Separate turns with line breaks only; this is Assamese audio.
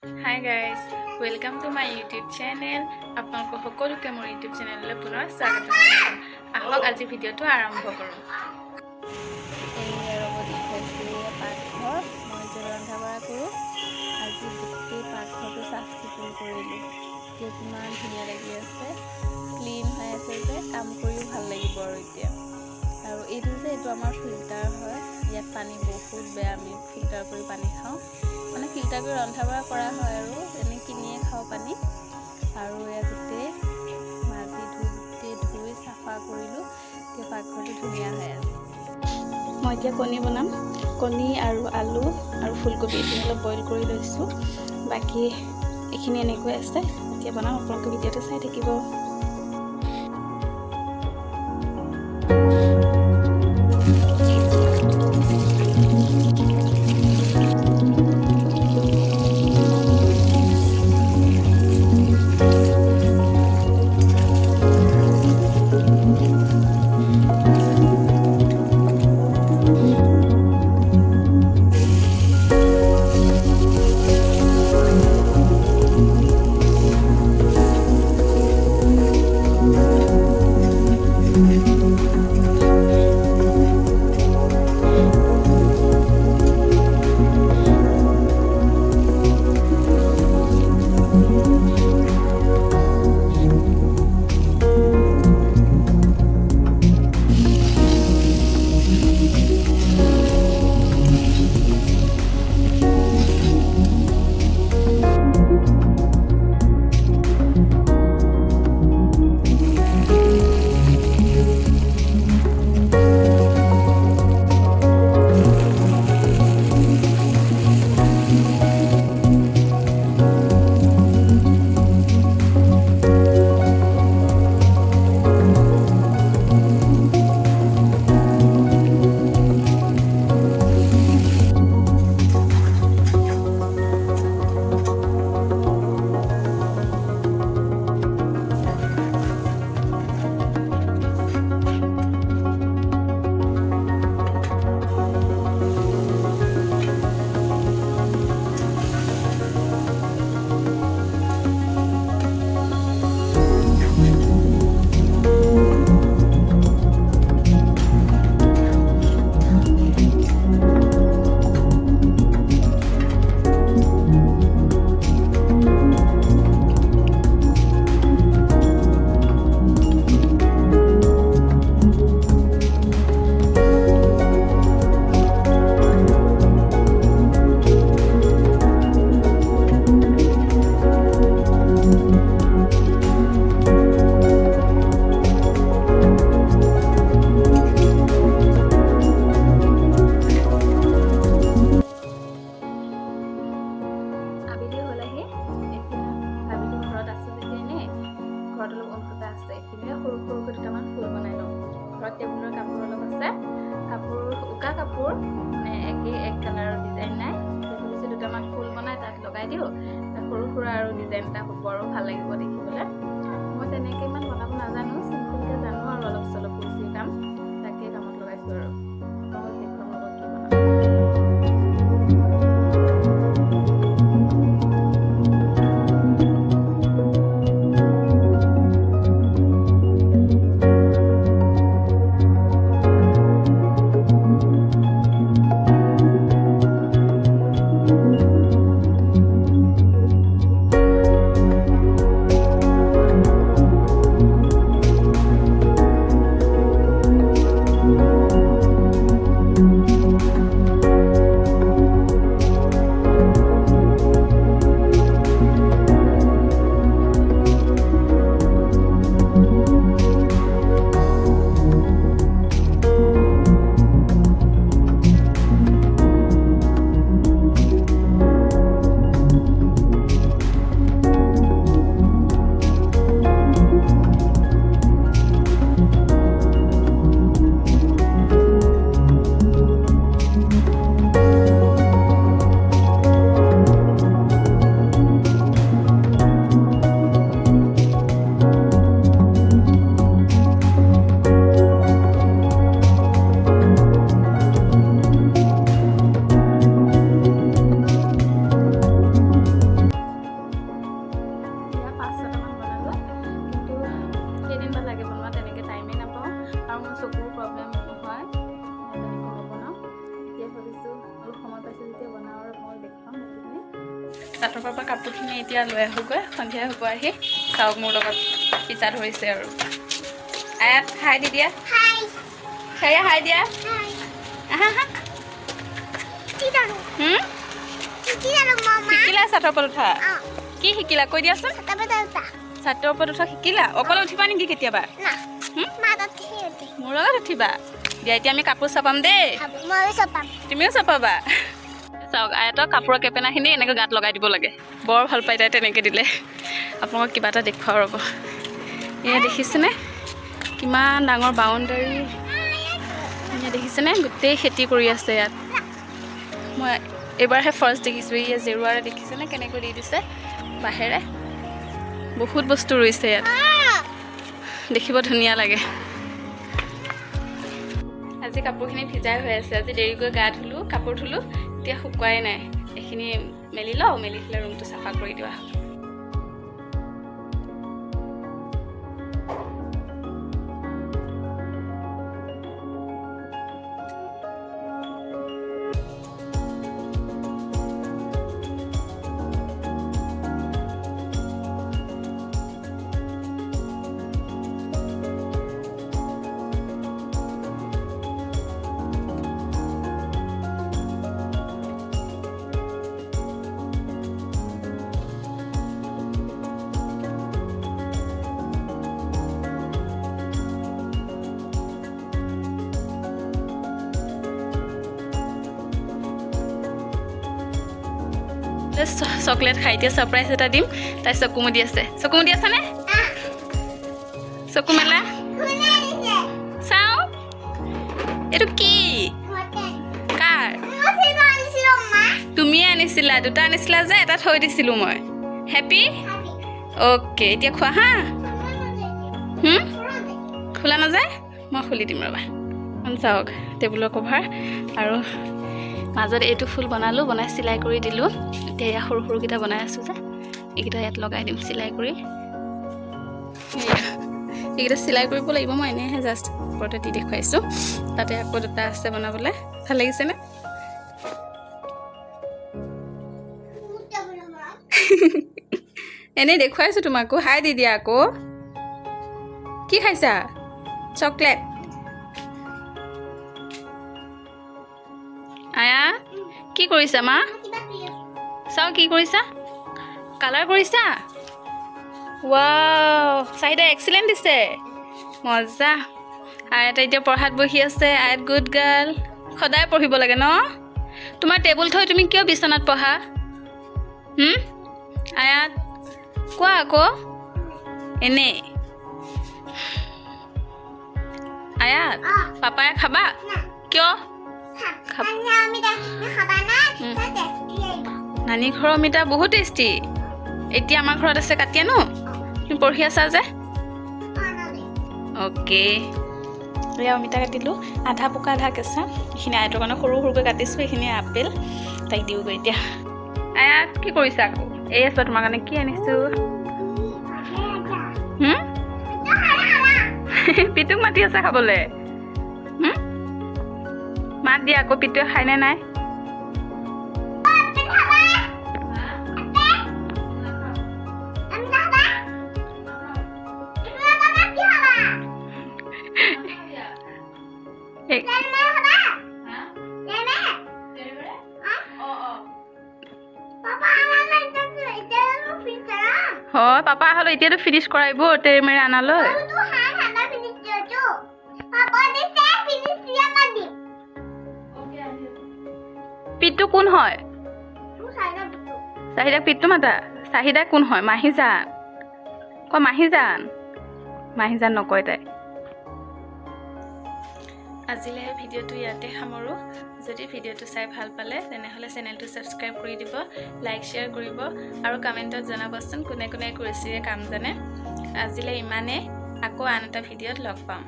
Hi guys, welcome to my YouTube channel. আপোনালোক সকলোকে মোৰ YouTube চেনেললৈ পুনৰ স্বাগতম জনাইছো। আহক আজি ভিডিঅ'টো আৰম্ভ কৰোঁ।
এই ৰ'ব দেখাইছোঁ পাকঘৰ মই যে ৰন্ধা বঢ়া কৰোঁ। আজি গোটেই পাকঘৰটো চাফ চিকুণ কৰিলোঁ। কিমান ধুনীয়া লাগি আছে, ক্লিন হৈ আছে যে কাম কৰিও ভাল লাগিব আৰু এইটো আমাৰ ফিল্টাৰ হয়। ইয়াত পানী বহুত বেয়া, আমি ফিল্টাৰ কৰি পানী খাওঁ, মানে ফিল্টাৰ কৰি ৰন্ধা বঢ়া কৰা হয় আৰু এনেই কিনিয়ে খাওঁ পানী। আৰু ইয়াত গোটেই মাজি ধুই চাফা কৰিলোঁ, এতিয়া পাকঘৰটো ধুনীয়া হৈ আছে। মই এতিয়া কণী বনাম। কণী আৰু আলু আৰু ফুলকবি এইখিনি অলপ বইল কৰি লৈছোঁ। বাকী এইখিনি এনেকৈ আছে, এতিয়া বনাম। আপোনালোকে ভিডিঅ'টো চাই থাকিব। টেবুলৰ কাপোৰ অলপ আছে, উকা কাপোৰ, মানে এক কালাৰৰ ডিজাইন নাই। সেইটো দুটামান ফুল বনাই তাত লগাই দিওঁ, সৰু সুৰা আৰু ডিজাইন এটা হ'ব আৰু ভাল লাগিব দেখিবলৈ। মই তেনেকৈ ইমান বনাব নাজানো, চিম্পুলকৈ জানো আৰু অলপ চলপ কুৰ্চি কাম, তাকে কামত লগাইছোঁ আৰু সেইখন লগত কি বনাম।
চাটৰ পৰা কাপোৰখিনি এতিয়া লৈ আহোঁগৈ সন্ধিয়া হ'ব আহি চাওক মোৰ লগত পিছা ধৰিছে আৰু আয়াত হাই দি দিয়া চাৰিয়া হাই দিয়া আহা হা শিকিলা চাটৰ ওপৰত উঠা কি শিকিলা কৈ দিয়াচোন চাটৰ ওপৰত উঠা শিকিলা অকলে উঠিবা নেকি কেতিয়াবা মোৰ লগত উঠিবা দিয়া এতিয়া আমি কাপোৰ চাপাম দেই তুমিও চাপাবা চাওক আয়াতৰ কাপোৰৰ কেপেনাখিনি এনেকৈ গাত লগাই দিব লাগে বৰ ভাল পাই তাই তেনেকৈ দিলে আপোনালোকক কিবা এটা দেখুৱাওঁ ৰ'ব এয়া দেখিছেনে কিমান ডাঙৰ বাউণ্ডাৰী এয়া দেখিছেনে গোটেই খেতি কৰি আছে ইয়াত মই এইবাৰহে ফাৰ্ষ্ট দেখিছোঁ ইয়া জেৰুৱাৰে দেখিছেনে কেনেকৈ দি দিছে বাহিৰে বহুত বস্তু ৰুইছে ইয়াত দেখিব ধুনীয়া লাগে আজি কাপোৰখিনি ভিজাই হৈ আছে আজি দেৰিকৈ গা ধুলোঁ কাপোৰ ধুলোঁ এতিয়া শুকুৱাই নাই এইখিনি মেলি লওঁ মেলি পেলাই ৰুমটো চাফা কৰি দিওঁ চকলেট খাই এতিয়া ছাৰপ্ৰাইজ এটা দিম তাই চকু মুদি আছে নে চকু মেলা চাওঁ এইটো কি কাৰ তুমিয়ে আনিছিলা দুটা আনিছিলা যে এটা থৈ দিছিলোঁ মই হেপী অ'কে এতিয়া খোৱা হা খোলা নাযায় মই খুলি দিম ৰ'বা চাওক টেবুলৰ কভাৰ আৰু মাজত এইটো ফুল বনালোঁ বনাই চিলাই কৰি দিলোঁ এতিয়া এয়া সৰু সৰুকেইটা বনাই আছোঁ যে এইকেইটা ইয়াত লগাই দিম চিলাই কৰি এইকেইটা চিলাই কৰিব লাগিব মই এনেইহে জাষ্ট ওপৰতে দি দেখুৱাইছোঁ তাতে আকৌ দুটা আছে বনাবলৈ ভাল লাগিছেনে এনেই দেখুৱাইছোঁ তোমাকো হাই দি দিয়া আকৌ কি খাইছা চকলেট আয়া কি কৰিছা মা চাও কি কৰিছা কালাৰ কৰিছা ৱাও চাহিদা এক্সিলেণ্ট দিছে মজা আয়াত এতিয়া পঢ়াত বহি আছে আয়াত গুড গাৰ্ল সদায় পঢ়িব লাগে ন তোমাৰ টেবুল থৈ তুমি কিয় বিচনাত পঢ়া আয়াত কোৱা আকৌ এনেই আয়াত পাপাই খাবা কিয় নানী ঘৰৰ অমিতা বহুত টেষ্টি এতিয়া আমাৰ ঘৰত আছে কাটি আনো তুমি পঢ়ি আছা যে অ'কে এয়া অমিতা কাটিলোঁ আধা পকা আধা কেঁচা এইখিনি আয়তৰ কাৰণে সৰু সৰুকৈ কাটিছোঁ এইখিনি আপেল তাইক দিওঁগৈ এতিয়া আয়াত কি কৰিছা আকৌ এই আছোঁ তোমাৰ কাৰণে কি আনিছোঁ পিতুক মাতি আছে খাবলৈ মাত দিয়া আকৌ পিতুৱে খাইনে নাই হয় পাপা হ'লে এতিয়াতো ফিনিছ কৰাইব তেৰে মেৰে আনালৈ পিতু কোন হয় চাহিদা পিতু মাতা চাহিদা কোন হয় মাহীজান ক মাহীজান নকয় তাই আজিলৈ ভিডিঅ'টো ইয়াতে সামৰোঁ যদি ভিডিঅ'টো চাই ভাল পালে তেনেহ'লে চেনেলটো ছাবস্ক্ৰাইব কৰি দিব লাইক শ্বেয়াৰ কৰিব আৰু কমেণ্টত জনাবচোন কোনে কোনে কুৰেচীৰে কাম জানে আজিলৈ ইমানে আকৌ আন এটা ভিডিঅ'ত লগ পাম